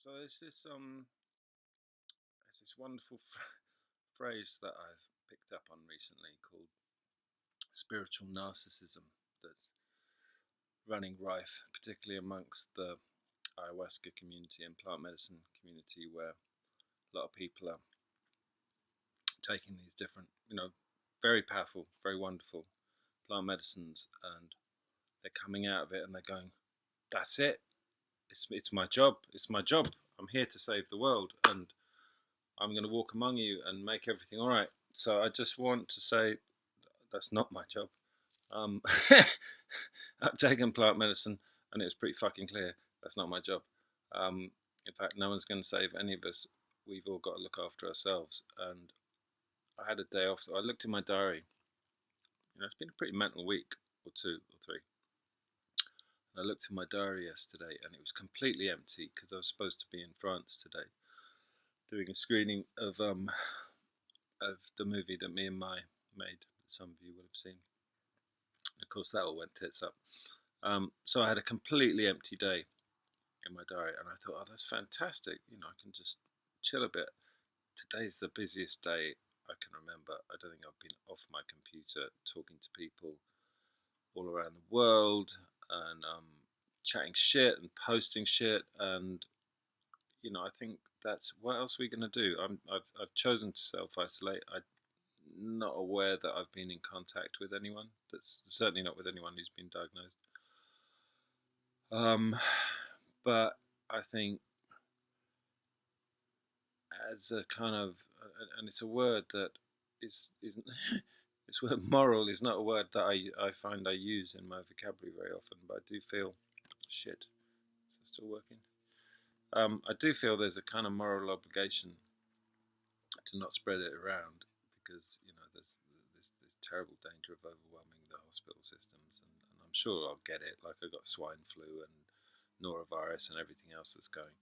So there's this wonderful phrase that I've picked up on recently called spiritual narcissism that's running rife, particularly amongst the ayahuasca community and plant medicine community, where a lot of people are taking these different, very powerful, very wonderful plant medicines, and they're coming out of it and they're going, "That's it. It's my job. It's my job. I'm here to save the world, and I'm going to walk among you and make everything all right." So I just want to say that's not my job. Um, I've taken plant medicine, and it's pretty fucking clear that's not my job. In fact, no one's going to save any of us. We've all got to look after ourselves. And I had a day off, so I looked in my diary. It's been a pretty mental week, or two, or three. And I looked in my diary yesterday, and it was completely empty because I was supposed to be in France today, doing a screening of the movie that me and Mai made, that some of you will have seen. Of course, that all went tits up. So I had a completely empty day in my diary, and I thought, oh, that's fantastic. I can just chill a bit. Today's the busiest day I can remember. I don't think I've been off my computer talking to people all around the world and chatting shit and posting shit. And I think that's what else are we going to do. I've chosen to self-isolate. I'm not aware that I've been in contact with anyone. That's certainly not with anyone who's been diagnosed. But I think as a kind of, and it's a word that isn't. This word moral is not a word that I find I use in my vocabulary very often, but I do feel shit. Is it still working? I do feel there's a kind of moral obligation to not spread it around because there's this terrible danger of overwhelming the hospital systems, and I'm sure I'll get it. Like I got swine flu and norovirus and everything else that's going.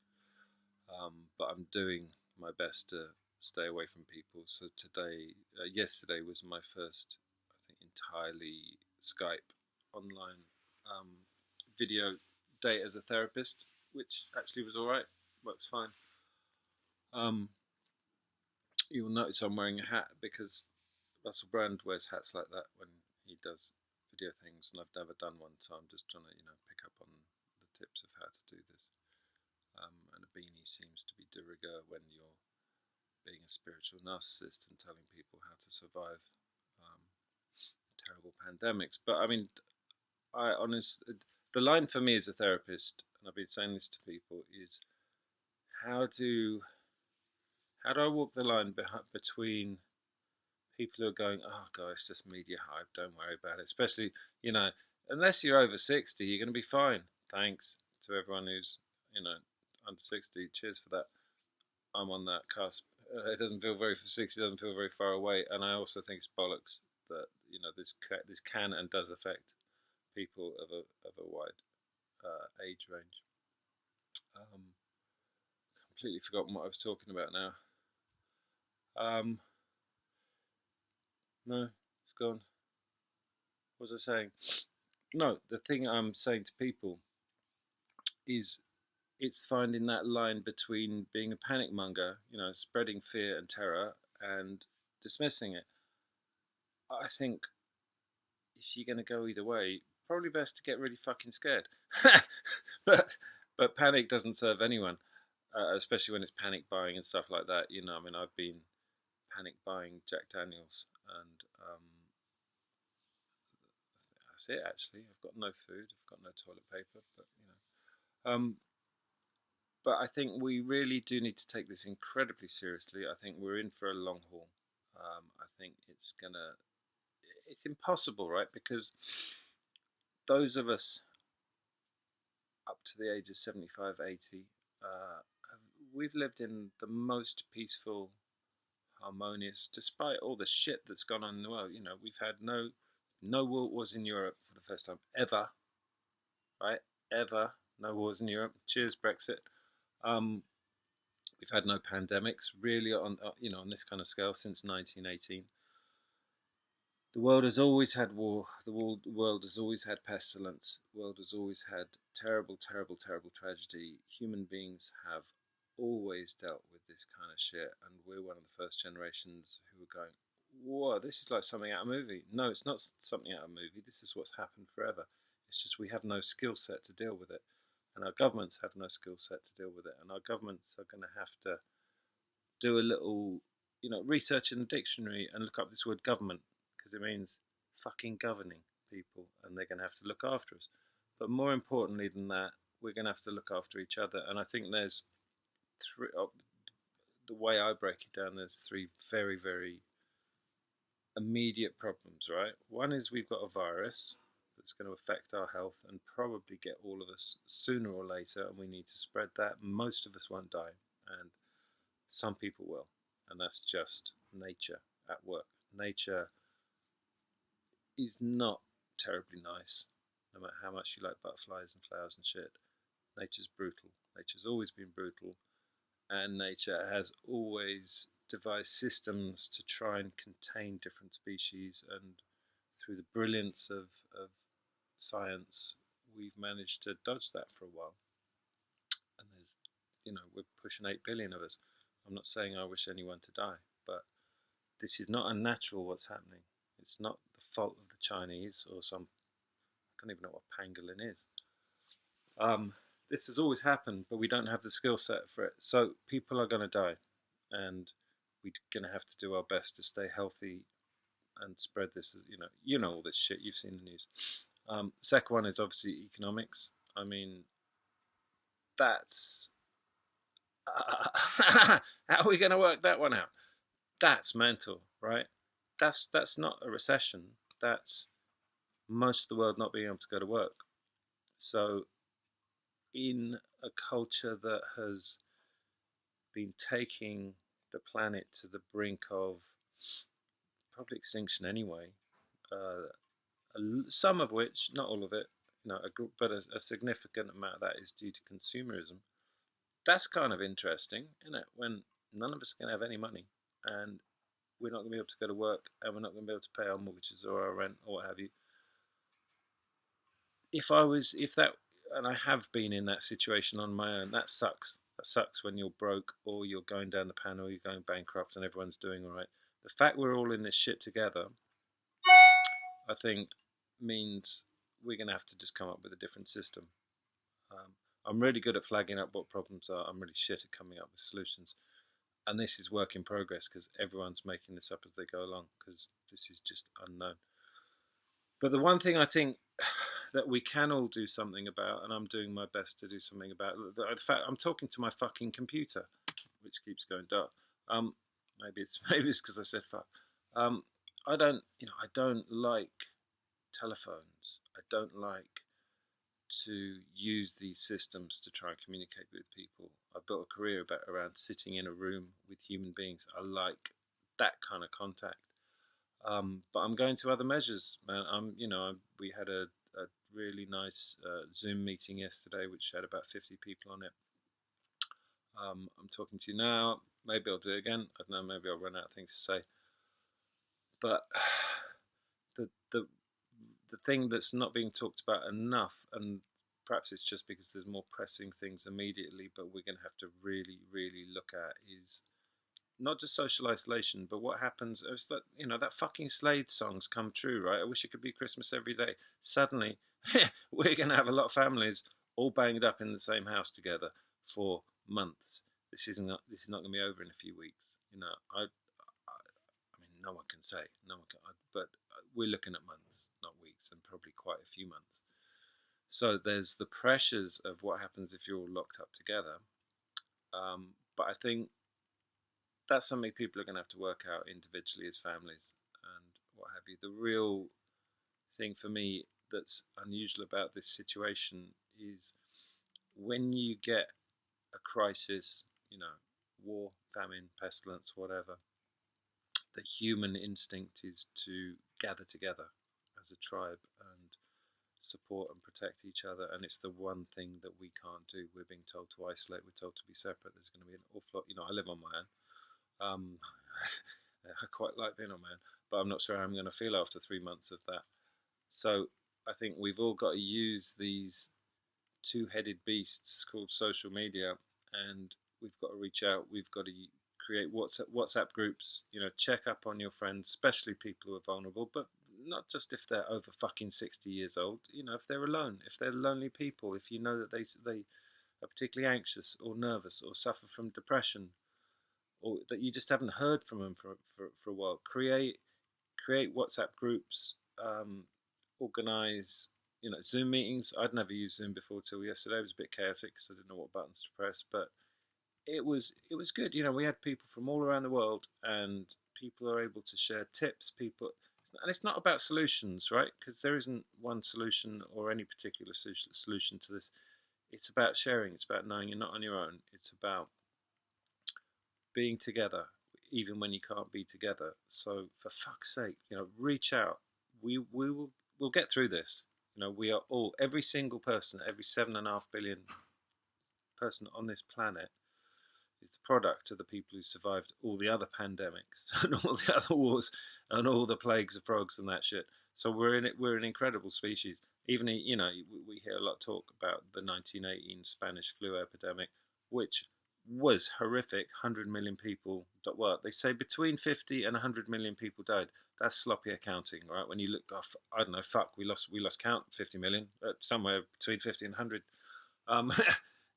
But I'm doing my best to stay away from people. So yesterday was my first, I think, entirely Skype online video date as a therapist, which actually was all right. Works fine. You'll notice I'm wearing a hat because Russell Brand wears hats like that when he does video things, and I've never done one, so I'm just trying to pick up on the tips of how to do this. And a beanie seems to be de rigueur when you're being a spiritual narcissist and telling people how to survive terrible pandemics. But I mean, the line for me as a therapist, and I've been saying this to people, is how do I walk the line between people who are going, "Oh God, it's just media hype, don't worry about it," especially unless you're over 60, you're going to be fine. Thanks to everyone who's under 60. Cheers for that. I'm on that cusp. It doesn't feel very for 60. Doesn't feel very far away, and I also think it's bollocks that this can and does affect people of a wide age range. Completely forgotten what I was talking about now. No, it's gone. What was I saying? No, the thing I'm saying to people is it's finding that line between being a panic monger, spreading fear and terror, and dismissing it. I think if you're going to go either way, probably best to get really fucking scared. but panic doesn't serve anyone, especially when it's panic buying and stuff like that. I mean, I've been panic buying Jack Daniels, and that's it. Actually, I've got no food, I've got no toilet paper, but I think we really do need to take this incredibly seriously. I think we're in for a long haul. I think it's impossible, right? Because those of us up to the age of 75, 80, we've lived in the most peaceful, harmonious, despite all the shit that's gone on in the world. We've had no wars in Europe for the first time ever, right? Ever, no wars in Europe. Cheers, Brexit. We've had no pandemics really on this kind of scale since 1918. The world has always had war. The world has always had pestilence. The world has always had terrible, terrible, terrible tragedy. Human beings have always dealt with this kind of shit, and we're one of the first generations who were going, whoa, this is like something out of a movie. No, it's not something out of a movie. This is what's happened forever. It's just we have no skill set to deal with it, and our governments have no skill set to deal with it, and our governments are going to have to do a little, research in the dictionary and look up this word government, because it means fucking governing people, and they're going to have to look after us. But more importantly than that, we're going to have to look after each other. And I think there's three. The way I break it down, there's three very, very immediate problems. Right. One is we've got a virus that's going to affect our health and probably get all of us sooner or later, and we need to spread that. Most of us won't die, and some people will, and that's just nature at work. Nature is not terribly nice, no matter how much you like butterflies and flowers and shit. Nature's brutal. Nature's always been brutal, and nature has always devised systems to try and contain different species, and through the brilliance of science, we've managed to dodge that for a while. And there's, we're pushing 8 billion of us. I'm not saying I wish anyone to die, but this is not unnatural what's happening. It's not the fault of the Chinese or some, I don't even know what pangolin is. This has always happened, but we don't have the skill set for it. So people are going to die, and we're going to have to do our best to stay healthy and spread this. You know all this shit. You've seen the news. Second one is obviously economics. I mean, that's how are we going to work that one out? That's mental, right? That's not a recession. That's most of the world not being able to go to work. So in a culture that has been taking the planet to the brink of probably extinction anyway, some of which, not all of it, but a significant amount of that is due to consumerism. That's kind of interesting, isn't it? When none of us are going to have any money, and we're not going to be able to go to work, and we're not going to be able to pay our mortgages or our rent or what have you. And I have been in that situation on my own. That sucks. That sucks when you're broke or you're going down the pan or you're going bankrupt and everyone's doing all right. The fact we're all in this shit together, I think, means we're going to have to just come up with a different system. I'm really good at flagging up what problems are. I'm really shit at coming up with solutions. And this is work in progress because everyone's making this up as they go along, because this is just unknown. But the one thing I think that we can all do something about, and I'm doing my best to do something about, the fact I'm talking to my fucking computer, which keeps going dark. Maybe it's because I said fuck. I don't like telephones. I don't like to use these systems to try and communicate with people. I've built a career around sitting in a room with human beings. I like that kind of contact. But I'm going to other measures, man. We had a really nice Zoom meeting yesterday, which had about 50 people on it. I'm talking to you now. Maybe I'll do it again. I don't know. Maybe I'll run out of things to say. But the thing that's not being talked about enough, and perhaps it's just because there's more pressing things immediately, but we're going to have to really, really look at is not just social isolation, but what happens is that, that fucking Slade song's come true, right? I wish it could be Christmas every day. Suddenly, we're going to have a lot of families all banged up in the same house together for months. This is not going to be over in a few weeks. I mean, no one can say, but we're looking at months, not weeks, and probably quite a few months. So there's the pressures of what happens if you're all locked up together. But I think that's something people are going to have to work out individually as families and what have you. The real thing for me that's unusual about this situation is when you get a crisis, war, famine, pestilence, whatever, the human instinct is to gather together as a tribe and support and protect each other, and it's the one thing that we can't do. We're being told to isolate, we're told to be separate. There's going to be an awful lot. I live on my own. I quite like being on my own, but I'm not sure how I'm going to feel after 3 months of that. So I think we've all got to use these two-headed beasts called social media and we've got to reach out. We've got to create WhatsApp groups. Check up on your friends, especially people who are vulnerable, but not just if they're over fucking 60 years old. If they're alone, if they're lonely people, if you know that they are particularly anxious or nervous or suffer from depression, or that you just haven't heard from them for a while. Create WhatsApp groups, organize Zoom meetings. I'd never used Zoom before till yesterday. It was a bit chaotic because I didn't know what buttons to press, but it was good. We had people from all around the world, and people are able to share tips. And it's not about solutions, right? Because there isn't one solution or any particular solution to this. It's about sharing. It's about knowing you're not on your own. It's about being together, even when you can't be together. So for fuck's sake, reach out. We'll get through this. We are all, every single person, every 7.5 billion person on this planet is the product of the people who survived all the other pandemics and all the other wars and all the plagues of frogs and that shit. So we're an incredible species. Even we hear a lot of talk about the 1918 Spanish flu epidemic, which was horrific. 100 million people. Well, they say between 50 and 100 million people died. That's sloppy accounting, right? When you look off, I don't know, we lost count. 50 million, somewhere between 50 and 100.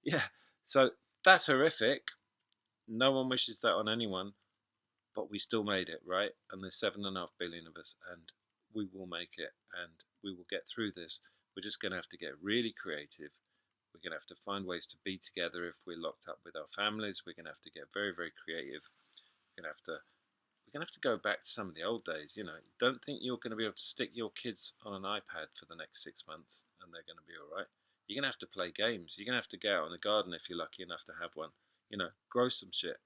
Yeah, so that's horrific. No one wishes that on anyone, but we still made it, right? And there's 7.5 billion of us, and we will make it, and we will get through this. We're just going to have to get really creative. We're going to have to find ways to be together if we're locked up with our families. We're going to have to get very, very creative. We're going to have to go back to some of the old days. Don't think you're going to be able to stick your kids on an iPad for the next 6 months and they're going to be all right. You're going to have to play games. You're going to have to go out in the garden if you're lucky enough to have one. Grow some shit.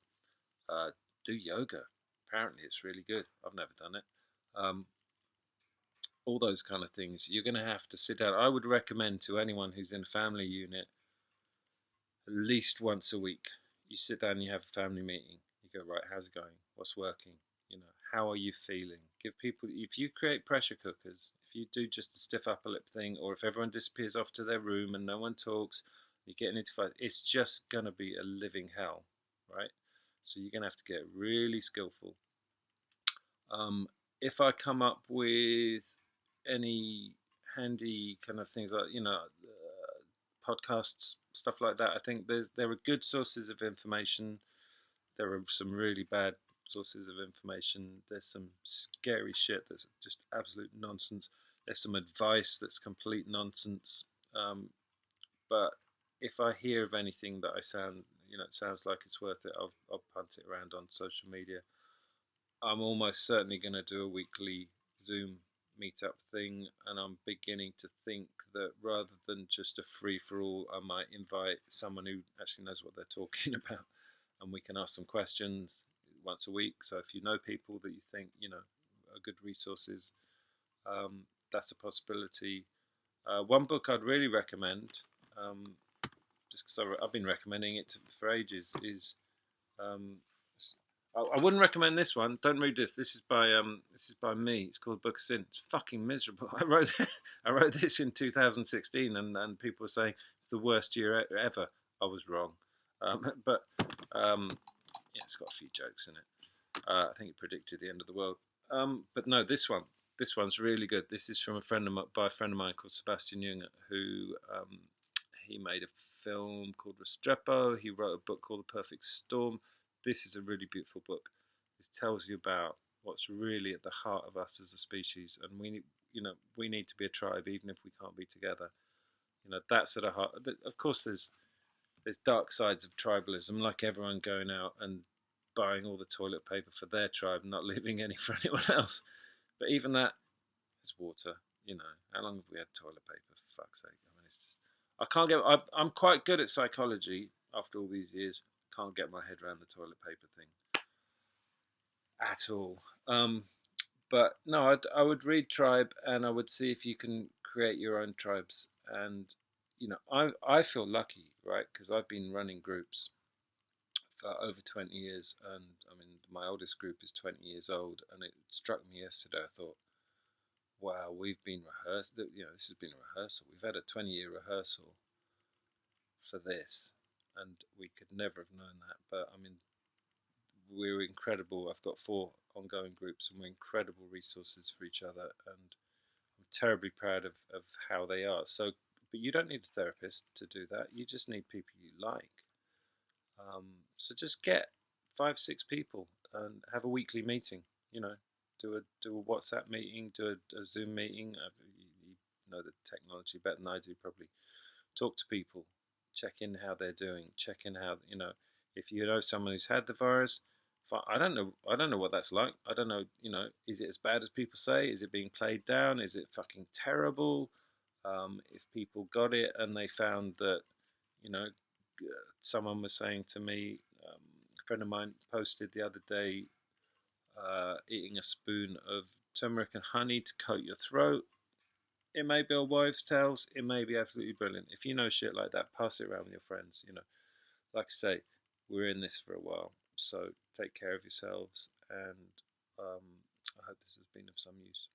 Do yoga. Apparently it's really good. I've never done it. All those kind of things. You're going to have to sit down. I would recommend to anyone who's in a family unit, at least once a week, you sit down and you have a family meeting. You go, right, how's it going? What's working? How are you feeling? Give people, if you create pressure cookers, if you do just a stiff upper lip thing, or if everyone disappears off to their room and no one talks, you're getting into fights, it's just going to be a living hell, right? So you're going to have to get really skillful. If I come up with any handy kind of things like, podcasts, stuff like that, I think there are good sources of information. There are some really bad sources of information. There's some scary shit that's just absolute nonsense. There's some advice that's complete nonsense. But if I hear of anything that it sounds like it's worth it, I'll punt it around on social media. I'm almost certainly going to do a weekly Zoom meetup thing, and I'm beginning to think that rather than just a free-for-all, I might invite someone who actually knows what they're talking about, and we can ask some questions once a week. So if you know people that you think are good resources, that's a possibility. One book I'd really recommend, just because I've been recommending it for ages, is I wouldn't recommend this one. Don't read this. This is by me. It's called Book of Sin. It's fucking miserable. I wrote this in 2016, and people were saying it's the worst year ever. I was wrong, but yeah, it's got a few jokes in it. I think it predicted the end of the world. But no, this one's really good. This is from a friend of mine called Sebastian Junger, who he made a film called Restrepo. He wrote a book called The Perfect Storm. This is a really beautiful book. This tells you about what's really at the heart of us as a species, and we need to be a tribe, even if we can't be together. That's at the heart. Of course, there's dark sides of tribalism, like everyone going out and buying all the toilet paper for their tribe, not leaving any for anyone else. But even that is water. How long have we had toilet paper? For fuck's sake! I mean, I can't get. I'm quite good at psychology after all these years. Can't get my head around the toilet paper thing at all. But no, I would read Tribe, and I would see if you can create your own tribes. And I feel lucky, right? Because I've been running groups for over 20 years, and I mean my oldest group is 20 years old, and it struck me yesterday. I thought, wow, we've been rehearsed. This has been a rehearsal. We've had a 20-year rehearsal for this. and we could never have known that. But I mean, we're incredible. I've got 4 ongoing groups, and we're incredible resources for each other, and I'm terribly proud of how they are. So, but you don't need a therapist to do that. You just need people you like. So just get 5, 6 people and have a weekly meeting. You know, do a WhatsApp meeting, do a Zoom meeting. You know the technology better than I do, probably. Talk to people, check in how they're doing, check in how if you know someone who's had the virus. I don't know. I don't know what that's like. I don't know. Is it as bad as people say? Is it being played down? Is it fucking terrible? If people got it and they found that, you know, someone was saying to me, a friend of mine posted the other day, eating a spoon of turmeric and honey to coat your throat. It may be a wives' tales. It may be absolutely brilliant. If you know shit like that, pass it around with your friends. Like I say, we're in this for a while, so take care of yourselves, and I hope this has been of some use.